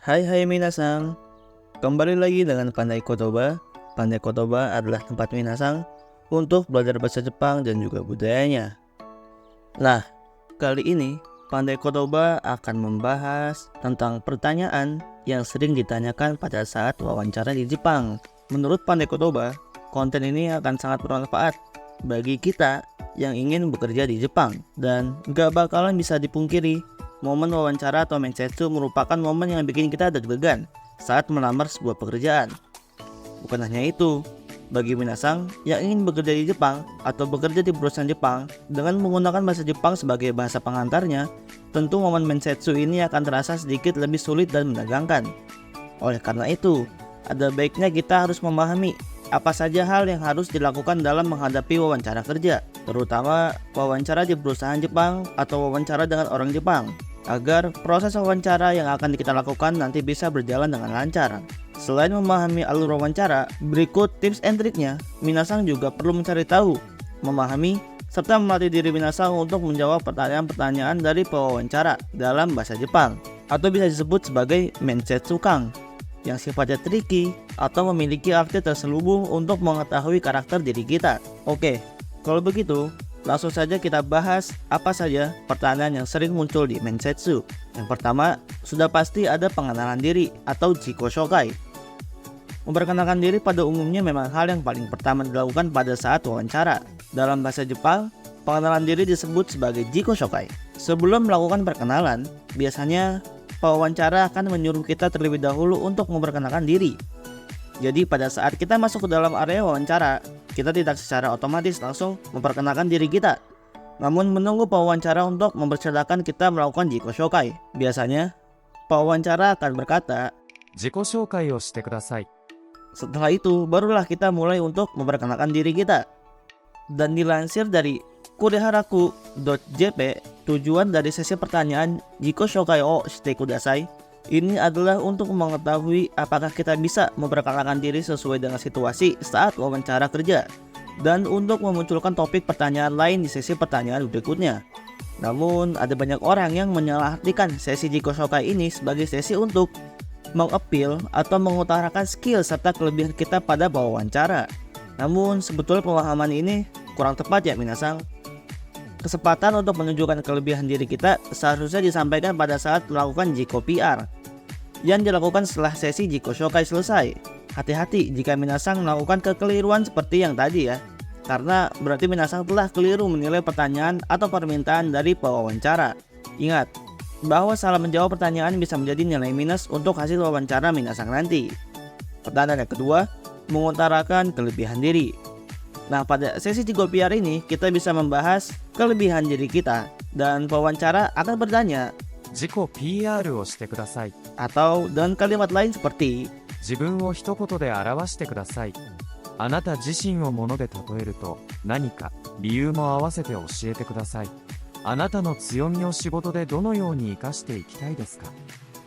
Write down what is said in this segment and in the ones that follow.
Hai minasang, kembali lagi dengan Pandai Kotoba. Pandai Kotoba adalah tempat minasang untuk belajar bahasa Jepang dan juga budayanya. Nah, kali ini Pandai Kotoba akan membahas tentang pertanyaan yang sering ditanyakan pada saat wawancara di Jepang. Menurut Pandai Kotoba, konten ini akan sangat bermanfaat bagi kita yang ingin bekerja di Jepang. Dan gak bakalan bisa dipungkiri, momen wawancara atau mensetsu merupakan momen yang bikin kita deg-degan saat melamar sebuah pekerjaan. Bukan hanya itu, bagi minasang yang ingin bekerja di Jepang atau bekerja di perusahaan Jepang dengan menggunakan bahasa Jepang sebagai bahasa pengantarnya, tentu momen mensetsu ini akan terasa sedikit lebih sulit dan menegangkan. Oleh karena itu, ada baiknya kita harus memahami apa saja hal yang harus dilakukan dalam menghadapi wawancara kerja, terutama wawancara di perusahaan Jepang atau wawancara dengan orang Jepang, agar proses wawancara yang akan kita lakukan nanti bisa berjalan dengan lancar. Selain memahami alur wawancara, berikut tips and triknya. Minasang juga perlu mencari tahu, memahami, serta melatih diri minasang untuk menjawab pertanyaan-pertanyaan dari pewawancara dalam bahasa Jepang, atau bisa disebut sebagai mensetsu kang, yang sifatnya tricky atau memiliki arti terselubung untuk mengetahui karakter diri kita. Oke, kalau begitu, langsung saja kita bahas apa saja pertanyaan yang sering muncul di mensetsu. Yang pertama, sudah pasti ada pengenalan diri atau jiko shokai. Memperkenalkan diri pada umumnya memang hal yang paling pertama dilakukan pada saat wawancara. Dalam bahasa Jepang, pengenalan diri disebut sebagai jiko shokai. Sebelum melakukan perkenalan, biasanya pewawancara akan menyuruh kita terlebih dahulu untuk memperkenalkan diri. Jadi pada saat kita masuk ke dalam area wawancara, kita tidak secara otomatis langsung memperkenalkan diri kita, namun menunggu pewawancara untuk mempersilahkan kita melakukan jiko shokai. Biasanya, pewawancara akan berkata, "Jiko shokai o shite kudasai." Setelah itu, barulah kita mulai untuk memperkenalkan diri kita. Dan dilansir dari kuriharaku.jp, tujuan dari sesi pertanyaan jiko shokai o shite kudasai ini adalah untuk mengetahui apakah kita bisa memperkenalkan diri sesuai dengan situasi saat wawancara kerja, dan untuk memunculkan topik pertanyaan lain di sesi pertanyaan berikutnya. Namun, ada banyak orang yang menyalahartikan sesi jiko shokai ini sebagai sesi untuk mengappeal atau mengutarakan skill serta kelebihan kita pada wawancara. Namun, sebetulnya pemahaman ini kurang tepat ya minasang. Kesempatan untuk menunjukkan kelebihan diri kita seharusnya disampaikan pada saat melakukan jiko PR yang dilakukan setelah sesi jiko shokai selesai. Hati-hati jika minasang melakukan kekeliruan seperti yang tadi ya, karena berarti minasang telah keliru menilai pertanyaan atau permintaan dari pewawancara. Ingat bahwa salah menjawab pertanyaan bisa menjadi nilai minus untuk hasil wawancara minasang nanti. Pertanyaan yang kedua, mengutarakan kelebihan diri. Nah, pada sesi jiko PR ini kita bisa membahas kelebihan diri kita, dan pewawancara akan bertanya, "Jiko PR o shite kudasai." atau dengan kalimat lain seperti, "自分を一言で表してください。あなた自身を物で例えると何か理由も合わせて教えてください。あなたの強みを仕事でどのように活かしていきたいですか？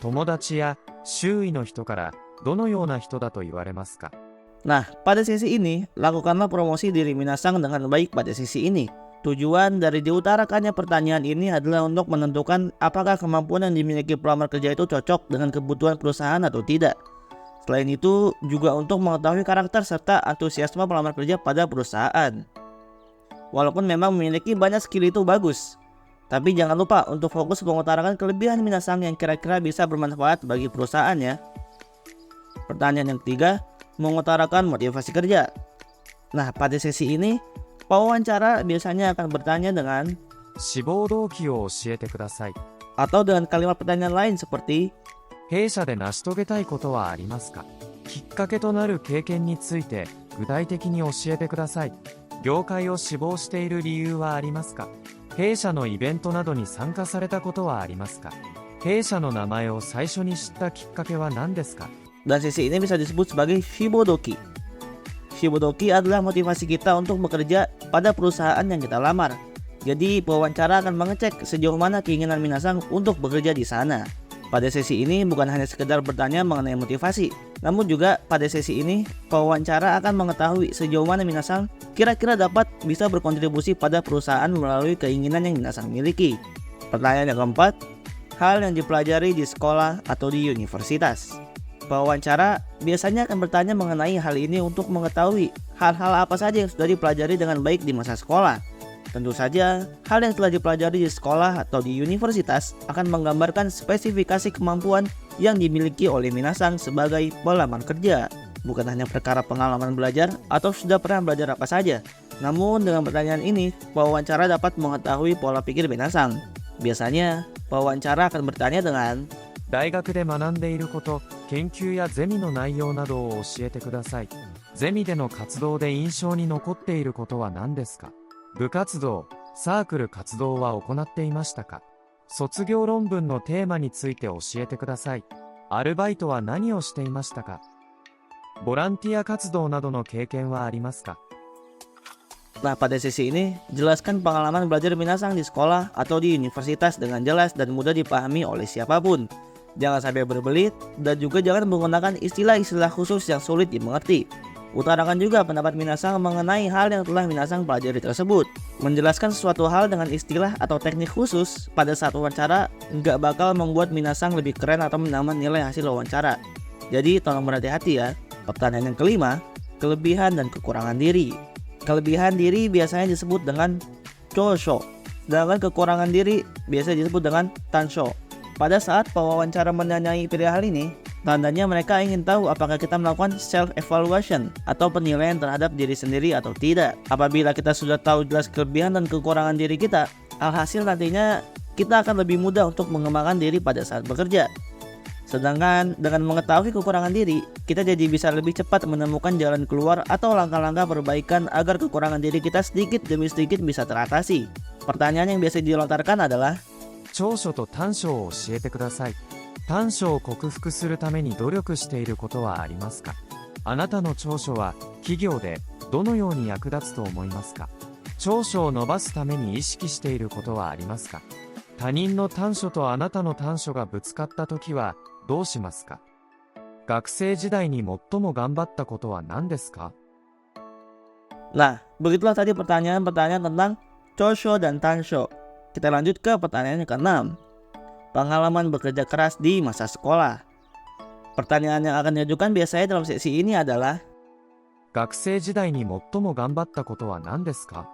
友達や周囲の人からどのような人だと言われますか?" Nah, pada sesi ini, lakukanlah promosi diri minasang dengan baik pada sesi ini. Tujuan dari diutarakannya pertanyaan ini adalah untuk menentukan apakah kemampuan yang dimiliki pelamar kerja itu cocok dengan kebutuhan perusahaan atau tidak. Selain itu, juga untuk mengetahui karakter serta antusiasme pelamar kerja pada perusahaan. Walaupun memang memiliki banyak skill itu bagus, tapi jangan lupa untuk fokus mengutarakan kelebihan minasang yang kira-kira bisa bermanfaat bagi perusahaan ya. Pertanyaan yang ketiga, mengutarakan motivasi kerja. Nah, pada sesi ini, pewawancara biasanya akan bertanya dengan 志望動機を教えてください。 atau dengan kalimat pertanyaan lain seperti, 弊社で成し遂げたいことはありますか？きっかけとなる経験について具体的に教えてください。業界を志望している理由はありますか？弊社のイベントなどに参加されたことはありますか？弊社の名前を最初に知ったきっかけは何ですか？ dan sesi ini bisa disebut sebagai shibodoki. Shibodoki adalah motivasi kita untuk bekerja pada perusahaan yang kita lamar. Jadi pewawancara akan mengecek sejauh mana keinginan minasang untuk bekerja di sana. Pada sesi ini bukan hanya sekedar bertanya mengenai motivasi, namun juga pada sesi ini pewawancara akan mengetahui sejauh mana minasang kira-kira dapat bisa berkontribusi pada perusahaan melalui keinginan yang minasang miliki. Pertanyaan yang keempat, hal yang dipelajari di sekolah atau di universitas. Pewawancara biasanya akan bertanya mengenai hal ini untuk mengetahui hal-hal apa saja yang sudah dipelajari dengan baik di masa sekolah. Tentu saja, hal yang telah dipelajari di sekolah atau di universitas akan menggambarkan spesifikasi kemampuan yang dimiliki oleh minasang sebagai pelamar kerja. Bukan hanya perkara pengalaman belajar atau sudah pernah belajar apa saja. Namun dengan pertanyaan ini, pewawancara dapat mengetahui pola pikir minasang. Biasanya, pewawancara akan bertanya dengan 大学で学んでいること、研究やゼミの内容などを教えてください。ゼミでの活動で印象に残っていることは何ですか？部活動、サークル活動は行っていましたか？卒業論文のテーマについて教えてください。アルバイトは何をしていましたか？ボランティア活動などの経験はありますか？ Nah, pada sesi ini, jelaskan pengalaman belajar minasang di sekolah atau di universitas dengan jelas dan mudah dipahami oleh siapapun. Jangan sampai berbelit dan juga jangan menggunakan istilah-istilah khusus yang sulit dimengerti. Utarakan juga pendapat minasang mengenai hal yang telah minasang pelajari tersebut. Menjelaskan sesuatu hal dengan istilah atau teknik khusus pada saat wawancara nggak bakal membuat minasang lebih keren atau menambah nilai hasil wawancara. Jadi tolong berhati-hati ya. Pertanyaan yang kelima, kelebihan dan kekurangan diri. Kelebihan diri biasanya disebut dengan chosho, sedangkan kekurangan diri biasanya disebut dengan tansho. Pada saat pewawancara menanyai perihal ini, tandanya mereka ingin tahu apakah kita melakukan self-evaluation atau penilaian terhadap diri sendiri atau tidak. Apabila kita sudah tahu jelas kelebihan dan kekurangan diri kita, alhasil nantinya kita akan lebih mudah untuk mengembangkan diri pada saat bekerja. Sedangkan dengan mengetahui kekurangan diri, kita jadi bisa lebih cepat menemukan jalan keluar atau langkah-langkah perbaikan agar kekurangan diri kita sedikit demi sedikit bisa teratasi. Pertanyaan yang biasa dilontarkan adalah 長所と短所を教えてください。短所を克服するために努力していることはありますか？あなたの長所は企業でどのように役立つと思いますか？長所を伸ばすために意識していることはありますか？他人の短所とあなたの短所がぶつかったときはどうしますか？学生時代に最も頑張ったことは何ですか？ Nah, begitulah tadi pertanyaan-pertanyaan tentang chosho dan tansho. Kita lanjut ke pertanyaan yang ke-6. Pengalaman bekerja keras di masa sekolah. Pertanyaan yang akan diajukan biasanya dalam sesi ini adalah 学生時代に最も頑張ったことは何ですか？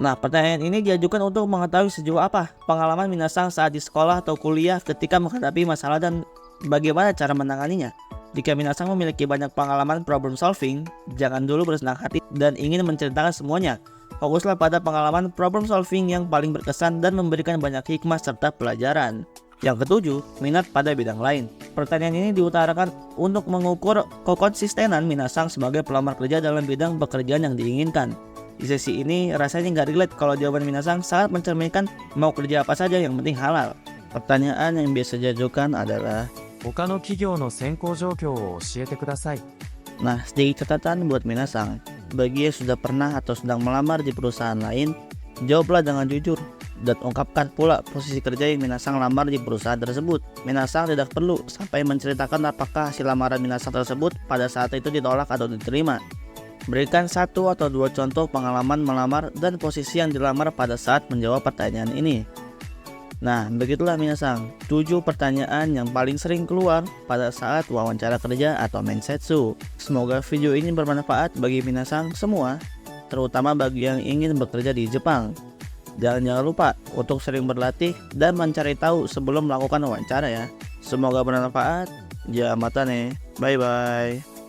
Nah, pertanyaan ini diajukan untuk mengetahui sejauh apa pengalaman minasang saat di sekolah atau kuliah ketika menghadapi masalah dan bagaimana cara menanganinya. Jika minasang memiliki banyak pengalaman problem solving, jangan dulu bersenang hati dan ingin menceritakan semuanya. Fokuslah pada pengalaman problem solving yang paling berkesan dan memberikan banyak hikmah serta pelajaran. Yang ketujuh, minat pada bidang lain. Pertanyaan ini diutarakan untuk mengukur kekonsistenan minasang sebagai pelamar kerja dalam bidang pekerjaan yang diinginkan. Di sesi ini rasanya nggak relate kalau jawaban minasang sangat mencerminkan mau kerja apa saja yang penting halal. Pertanyaan yang biasa diajukan adalah 他の企業の選考状況を教えてください。 Nah, sedikit catatan buat minasang. Bagi yang sudah pernah atau sedang melamar di perusahaan lain, jawablah dengan jujur dan ungkapkan pula posisi kerja yang minasang lamar di perusahaan tersebut. Minasang tidak perlu sampai menceritakan apakah hasil lamaran minasang tersebut pada saat itu ditolak atau diterima. Berikan 1 atau 2 contoh pengalaman melamar dan posisi yang dilamar pada saat menjawab pertanyaan ini. Nah, begitulah minasang, 7 pertanyaan yang paling sering keluar pada saat wawancara kerja atau mensetsu. Semoga video ini bermanfaat bagi minasang semua, terutama bagi yang ingin bekerja di Jepang. Jangan lupa untuk sering berlatih dan mencari tahu sebelum melakukan wawancara ya. Semoga bermanfaat. Jamatane. Bye bye.